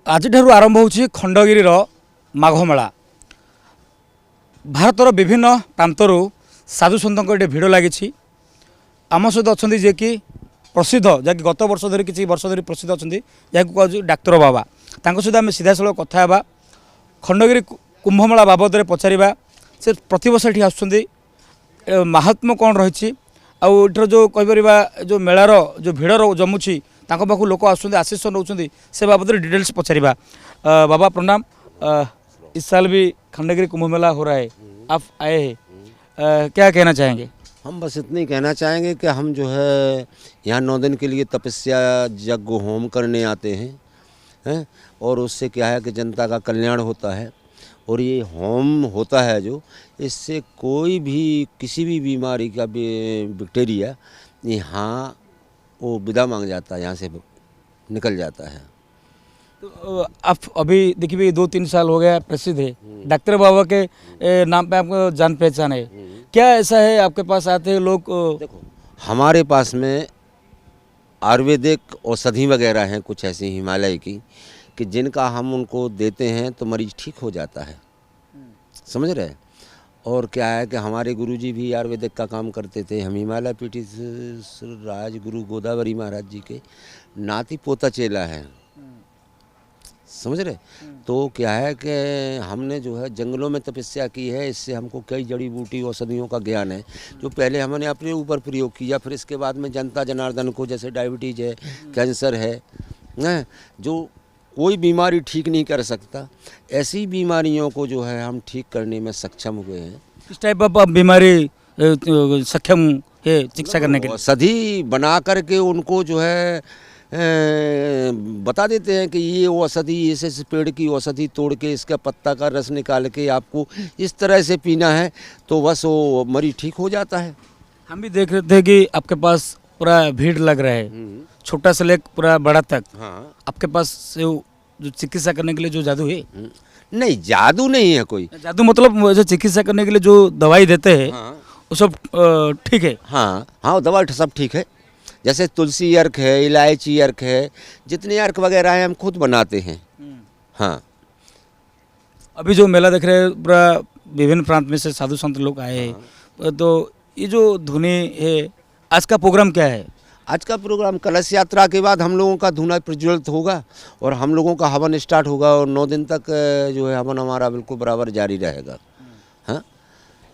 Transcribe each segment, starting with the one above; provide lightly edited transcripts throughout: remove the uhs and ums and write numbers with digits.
आज आरंभ होछि खंडगिरी माघमेला। भारतर विभिन्न प्रांतर साधु सन्त भिड़ लगी। आम सहित अच्छा जे कि प्रसिद्ध जहाँकि गत वर्ष धरी किसी वर्ष धरी प्रसिद्ध अच्छा जहाँ कहूँ डाक्तर बाबा सहित आम सीधा साल कथा हेबा खंडगिरी कुंभमेला बाबद में पचारिबा से प्रति वर्ष ये आसुँच महात्मा कौन रही आउटर जो कहीपर जो मेलार जो भिड़ जमुची पाखु लोक आसुँच आशीष नौ से बाबद डिटेल्स पचारिबा। बाबा प्रणाम। इस साल भी खंडगिरी कुंभ मेला हो रहा है, आप आए हैं, क्या कहना चाहेंगे? हम बस इतना ही कहना चाहेंगे कि हम जो है यहाँ 9 दिन के लिए तपस्या यज्ञ होम करने आते हैं और उससे क्या है कि जनता का कल्याण होता है। और ये होम होता है जो इससे कोई भी किसी भी बीमारी का बैक्टीरिया यहाँ वो विदा मांग जाता है, यहाँ से निकल जाता है। तो आप अभी देखिए 2-3 साल हो गया प्रसिद्ध है, डॉक्टर बाबा के नाम पे आपको जान पहचान है। क्या ऐसा है आपके पास आते हैं लोग? देखो हमारे पास में आयुर्वेदिक औषधि वगैरह हैं कुछ ऐसी हिमालय की कि जिनका हम उनको देते हैं तो मरीज ठीक हो जाता है, समझ रहे। और क्या है कि हमारे गुरुजी भी आयुर्वेदिक का काम करते थे। हम हिमालय पीठी राजगुरु गोदावरी महाराज जी के नाती पोता चेला हैं, समझ रहे। तो क्या है कि हमने जो है जंगलों में तपस्या की है, इससे हमको कई जड़ी बूटी औषधियों का ज्ञान है जो पहले हमने अपने ऊपर प्रयोग किया। फिर इसके बाद में जनता जनार्दन को जैसे डायबिटीज़ है, कैंसर है, जो कोई बीमारी ठीक नहीं कर सकता, ऐसी बीमारियों को जो है हम ठीक करने में सक्षम हुए हैं। किस टाइप ऑफ बीमारी सक्षम है चिकित्सा करने के लिए? औषधि बना करके उनको जो है बता देते हैं कि ये औषधि इस पेड़ की औषधि तोड़ के इसका पत्ता का रस निकाल के आपको इस तरह से पीना है तो बस वो मरीज ठीक हो जाता है। हम भी देख रहे थे कि आपके पास पूरा भीड़ लग रहा है, छोटा से लेकर पूरा बड़ा तक। हाँ, आपके पास से जो चिकित्सा करने के लिए जो जादू है? नहीं, जादू नहीं है कोई। जादू मतलब जो चिकित्सा करने के लिए जो दवाई देते हैं वो सब ठीक है? हाँ हाँ, दवा सब ठीक है। जैसे तुलसी अर्क है, इलायची अर्क है, जितने अर्क वगैरह हैं हम खुद बनाते हैं। हाँ, अभी जो मेला देख रहे हैं पूरा विभिन्न प्रांत में से साधु संत लोग आए हैं, तो ये जो धुनी है, आज का प्रोग्राम क्या है? आज का प्रोग्राम कलश यात्रा के बाद हम लोगों का धुना प्रज्वलित होगा और हम लोगों का हवन स्टार्ट होगा और 9 दिन तक जो है हवन हमारा बिल्कुल बराबर जारी रहेगा। हाँ,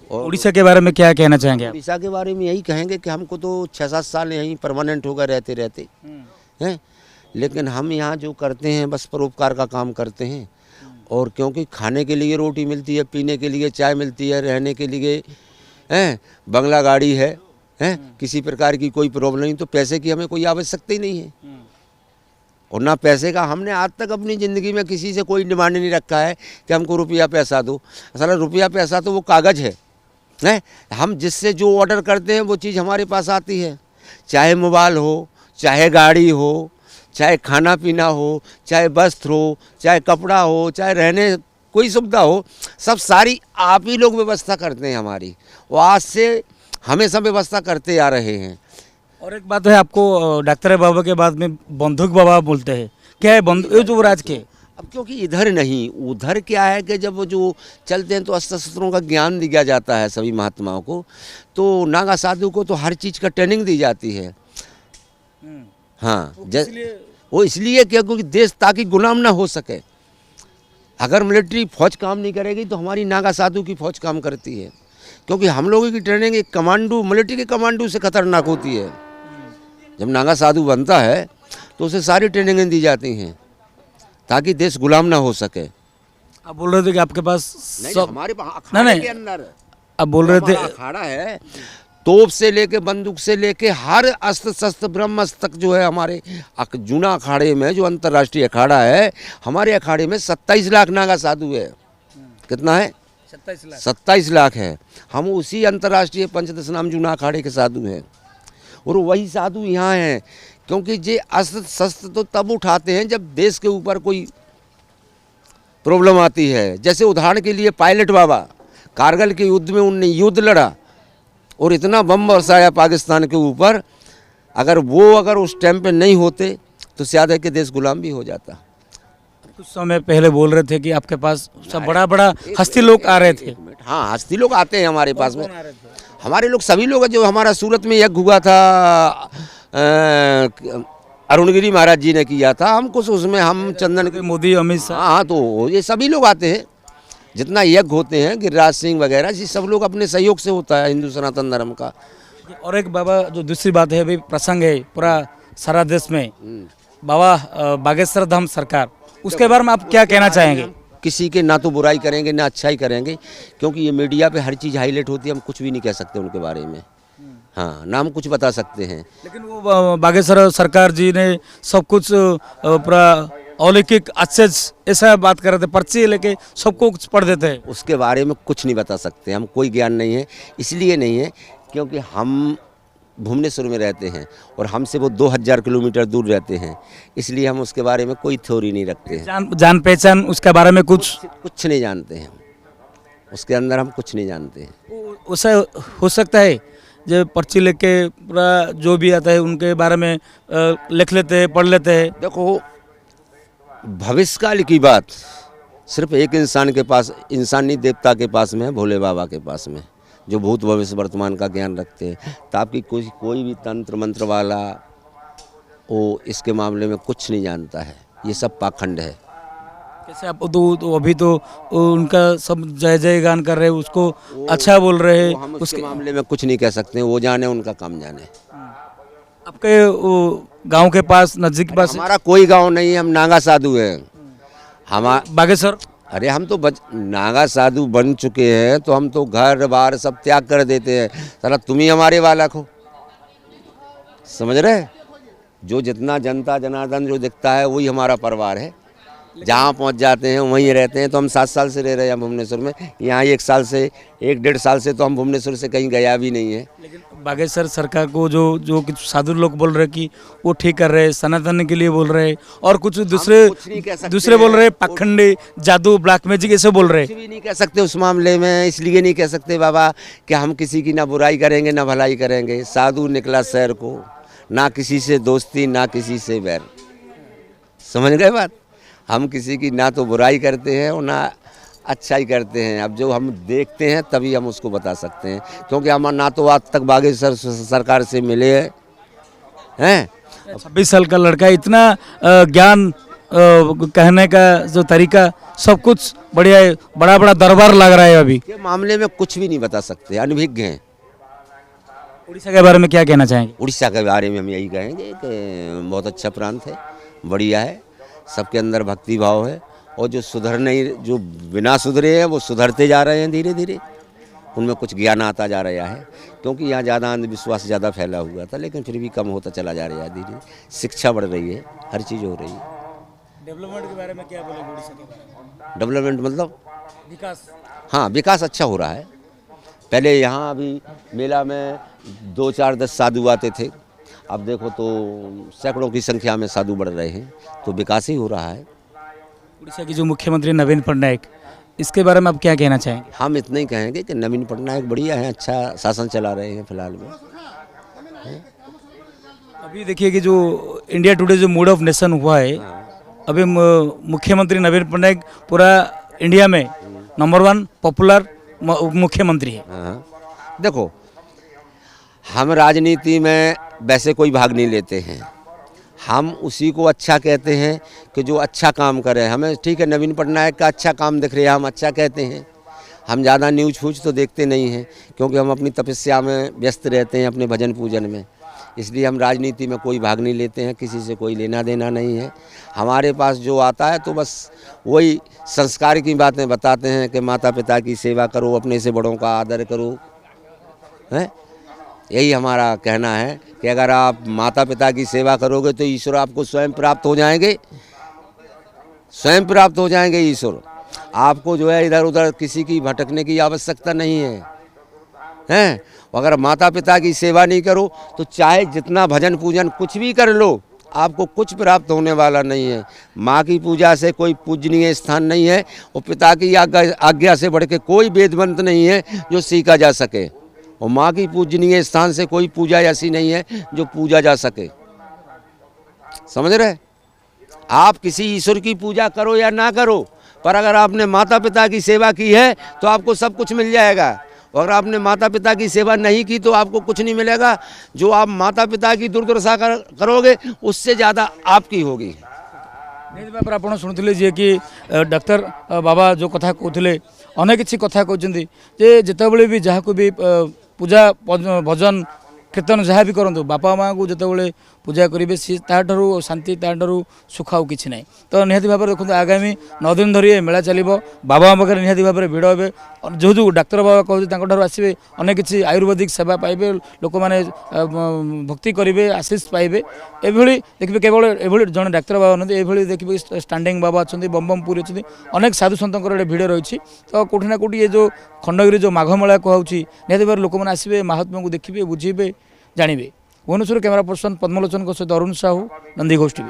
और उड़ीसा के बारे में क्या कहना चाहेंगे आप? उड़ीसा के बारे में यही कहेंगे कि हमको तो 6-7 साल यहीं परमानेंट होगा रहते रहते हैं, लेकिन हम यहाँ जो करते हैं बस परोपकार का काम करते हैं। और क्योंकि खाने के लिए रोटी मिलती है, पीने के लिए चाय मिलती है, रहने के लिए बंगला गाड़ी है, किसी प्रकार की कोई प्रॉब्लम नहीं, तो पैसे की हमें कोई आवश्यकता ही नहीं है। और ना पैसे का हमने आज तक अपनी ज़िंदगी में किसी से कोई डिमांड नहीं रखा है कि हमको रुपया पैसा दो। असल रुपया पैसा तो वो कागज़ है। हम जिससे जो ऑर्डर करते हैं वो चीज़ हमारे पास आती है, चाहे मोबाइल हो, चाहे गाड़ी हो, चाहे खाना पीना हो, चाहे वस्त्र हो, चाहे कपड़ा हो, चाहे रहने कोई सुविधा हो, सब सारी आप ही लोग व्यवस्था करते हैं हमारी। वो आज से हमेशा व्यवस्था करते आ रहे हैं। और एक बात है, आपको डॉक्टर बाबा के बाद में बंदूक बाबा बोलते हैं, क्या है बंदूक जो राज के? अब क्योंकि इधर नहीं, उधर क्या है कि जब वो जो चलते हैं तो अस्त्र शस्त्रों का ज्ञान दिया जाता है सभी महात्माओं को, तो नागा साधु को तो हर चीज़ का ट्रेनिंग दी जाती है। हाँ, वो इसलिए क्योंकि देश ताकि गुलाम ना हो सके। अगर मिलिट्री फौज काम नहीं करेगी तो हमारी नागा साधु की फौज काम करती है, क्योंकि हम लोगों की ट्रेनिंग एक कमांडो, मिलिट्री के कमांडो से खतरनाक होती है। जब नागा साधु बनता है तो उसे सारी ट्रेनिंगें दी जाती हैं ताकि देश गुलाम ना हो सके। आप बोल रहे थे कि आपके पास सब हमारे अखाड़े के अंदर आप बोल रहे थे अखाड़ा है, तोप से लेके बंदूक से लेके हर अस्त्र शस्त्र ब्रह्मास्त्र तक जो है हमारे जूना अखाड़े में, जो अंतर्राष्ट्रीय अखाड़ा है, हमारे अखाड़े में 27 लाख नागा साधु है। कितना है? 27 लाख है। हम उसी अंतर्राष्ट्रीय पंचदश नाम जूना अखाड़े के साधु हैं और वही साधु यहाँ हैं, क्योंकि ये अस्त्र शस्त्र तो तब उठाते हैं जब देश के ऊपर कोई प्रॉब्लम आती है। जैसे उदाहरण के लिए पायलट बाबा कारगिल के युद्ध में उनने युद्ध लड़ा और इतना बम बरसाया पाकिस्तान के ऊपर, अगर उस टाइम पे नहीं होते तो शायद है कि देश गुलाम भी हो जाता। कुछ समय पहले बोल रहे थे कि आपके पास सब बड़ा बड़ा हस्ती लोग आ रहे थे। हाँ, हस्ती लोग आते हैं हमारे पास में। हमारे लोग सभी लोग, जो हमारा सूरत में यज्ञ हुआ था, अरुणगिरी महाराज जी ने किया था, हम कुछ उसमें हम चंदन के, मोदी, अमित शाह, हाँ, तो ये सभी लोग आते हैं। जितना यज्ञ होते हैं, गिरिराज सिंह वगैरह जी, सब लोग अपने सहयोग से होता है हिंदू सनातन धर्म का। और एक बाबा जो दूसरी बात है, अभी प्रसंग है पूरा सारा देश में, बाबा बागेश्वर धाम सरकार, उसके बारे में आप क्या कहना चाहेंगे? किसी के ना तो बुराई करेंगे ना अच्छा ही करेंगे, क्योंकि ये मीडिया पे हर चीज़ हाईलाइट होती है, हम कुछ भी नहीं कह सकते उनके बारे में। हाँ, ना हम कुछ बता सकते हैं। लेकिन वो बागेश्वर सरकार जी ने सब कुछ पूरा अलौकिक अच्छे ऐसा बात कर रहे थे, पर्ची लेके सबको कुछ पढ़ देते हैं। उसके बारे में कुछ नहीं बता सकते, हम कोई ज्ञान नहीं है। इसलिए नहीं है क्योंकि हम भुवनेश्वर में रहते हैं और हमसे वो 2000 किलोमीटर दूर रहते हैं, इसलिए हम उसके बारे में कोई थ्योरी नहीं रखते हैं। जान पहचान उसके बारे में कुछ नहीं जानते हैं, उसके अंदर हम कुछ नहीं जानते हैं। उसे हो सकता है जो पर्ची लेके पूरा जो भी आता है उनके बारे में लिख लेते हैं, पढ़ लेते हैं। देखो, भविष्यकाल की बात सिर्फ एक इंसान के पास, इंसान नहीं देवता के पास में है, भोले बाबा के पास में, जो भूत भविष्य वर्तमान का ज्ञान रखते हैं। तो आपकी कोई भी तंत्र मंत्र वाला वो इसके मामले में कुछ नहीं जानता है, ये सब पाखंड है। कैसे आप तो अभी तो उनका सब जय जय गान कर रहे हैं, उसको अच्छा बोल रहे हैं, हम उसके मामले में कुछ नहीं कह सकते, वो जाने, उनका काम जाने। आपके गांव के पास, नजदीक के पास? हमारा कोई गांव नहीं है, हम नागा साधु हैं। हमारा बागेश्वर, अरे हम तो नागा साधु बन चुके हैं, तो हम तो घर बार सब त्याग कर देते हैं। साला तुम ही हमारे वाला हो, समझ रहे? जो जितना जनता जनार्दन जो दिखता है वही हमारा परिवार है। जहाँ पहुँच जाते हैं वहीं रहते हैं। तो हम 7 साल से रह रहे हैं भुवनेश्वर में, यहाँ 1 साल से तो हम भुवनेश्वर से कहीं गया भी नहीं है। लेकिन बागेश्वर सरकार को जो कुछ साधु लोग बोल रहे हैं कि वो ठीक कर रहे हैं, सनातन के लिए बोल रहे हैं, और कुछ दूसरे बोल रहे हैं पाखंडी, जादू, ब्लैक मैजिक ऐसे बोल रहे हैं। कुछ भी नहीं कह सकते उस मामले में, इसलिए नहीं कह सकते बाबा कि हम किसी की ना बुराई करेंगे ना भलाई करेंगे। साधु निकला शहर को, ना किसी से दोस्ती ना किसी से बैर, समझ गए बात? हम किसी की ना तो बुराई करते हैं और ना अच्छा ही करते हैं। अब जो हम देखते हैं तभी हम उसको बता सकते हैं, क्योंकि हम ना तो आज तक बागेश्वर सरकार से मिले हैं। 26 साल का लड़का, इतना ज्ञान कहने का जो तरीका, सब कुछ बढ़िया है, बड़ा बड़ा दरबार लग रहा है। अभी के मामले में कुछ भी नहीं बता सकते, अनभिज्ञ हैं। उड़ीसा के बारे में क्या कहना चाहेंगे? उड़ीसा के बारे में हम यही कहेंगे कि बहुत अच्छा प्रांत है, बढ़िया है, सबके अंदर भक्ति भाव है, और जो बिना सुधरे हैं वो सुधरते जा रहे हैं धीरे धीरे, उनमें कुछ ज्ञान आता जा रहा है। क्योंकि यहाँ ज़्यादा अंधविश्वास ज़्यादा फैला हुआ था, लेकिन फिर भी कम होता चला जा रहा है धीरे। शिक्षा बढ़ रही है, हर चीज़ हो रही है। डेवलपमेंट के बारे में क्या बोलेंगे उड़ीसा के बारे में? डेवलपमेंट मतलब विकास? हाँ, विकास अच्छा हो रहा है। पहले यहाँ अभी मेला में 2, 4, 10 साधु आते थे, अब देखो तो सैकड़ों की संख्या में साधु बढ़ रहे हैं, तो विकास ही हो रहा है। उड़ीसा के जो मुख्यमंत्री नवीन पटनायक, इसके बारे में आप क्या कहना चाहेंगे? हम इतना ही कहेंगे कि नवीन पटनायक बढ़िया है, अच्छा शासन चला रहे हैं फिलहाल में। अभी देखिए कि जो इंडिया टुडे जो मूड ऑफ नेशन हुआ है, अभी मुख्यमंत्री नवीन पटनायक पूरा इंडिया में नंबर 1 पॉपुलर मुख्यमंत्री है। हाँ, देखो, हम राजनीति में वैसे कोई भाग नहीं लेते हैं, हम उसी को अच्छा कहते हैं कि जो अच्छा काम करे। हमें ठीक है, नवीन पटनायक का अच्छा काम दिख रहा है, हम अच्छा कहते हैं। हम ज़्यादा न्यूज फूज तो देखते नहीं हैं, क्योंकि हम अपनी तपस्या में व्यस्त रहते हैं, अपने भजन पूजन में, इसलिए हम राजनीति में कोई भाग नहीं लेते हैं, किसी से कोई लेना देना नहीं है। हमारे पास जो आता है तो बस वही संस्कार की बातें बताते हैं कि माता पिता की सेवा करो, अपने से बड़ों का आदर करो, हैं? यही हमारा कहना है कि अगर आप माता पिता की सेवा करोगे तो ईश्वर आपको स्वयं प्राप्त हो जाएंगे, स्वयं प्राप्त हो जाएंगे ईश्वर। आपको जो है इधर उधर किसी की भटकने की आवश्यकता नहीं है, हैं? अगर माता पिता की सेवा नहीं करो तो चाहे जितना भजन पूजन कुछ भी कर लो, आपको कुछ प्राप्त होने वाला नहीं है। माँ की पूजा से कोई पूजनीय स्थान नहीं है, और पिता की आज्ञा से बढ़ के कोई वेद मंत्र नहीं है जो सीखा जा सके, और माँ की पूजनीय स्थान से कोई पूजा ऐसी नहीं है जो पूजा जा सके, समझ रहे? आप किसी ईश्वर की पूजा करो या ना करो, पर अगर आपने माता पिता की सेवा की है तो आपको सब कुछ मिल जाएगा। और अगर आपने माता पिता की सेवा नहीं की तो आपको कुछ नहीं मिलेगा। जो आप माता पिता की दुर्दशा करोगे उससे ज़्यादा आपकी होगी। निहाती भाव में आप शुणुले जी कि डॉक्टर बाबा जो कथा कहते अनेक किसी कथा कहते जे जितेबाला भी जहाँ को भी पूजा भजन कीर्तन जहाँ भी करूँ बापा माँ को जितेबाला पूजा करेंगे सी ताठू शांति ताठू सुख आउ कि ना। तो निहाती भाव में देखो आगामी 9 दिन धरी मेला चलो बाबा पाखे निहाती भाव में भिड़ हे जो डाक्तर बाबा कहते आसवे अनेक किसी आयुर्वेदिक सेवा पाइबे लोक मैंने भक्ति करेंगे आशीष पाइबे। एभली देखिए केवल एभली जड़े डाक्तर बाबा नहीं ये देखिए स्टैंडिंग बाबा अच्छा बम बम पुरी अच्छे अनेक साधु सतों भिड़ रही। तो कौटी ना कौटी ये जो खंडगिरी जो माघ मेला कहूँ निहाती भाव लोक मैंने आसवे महात्मा को देखिए बुझे जानवे। भुवनेश्वर कैमरा पर्सन पद्मलोचन सहित अरुण साहू नंदी घोष टीवी।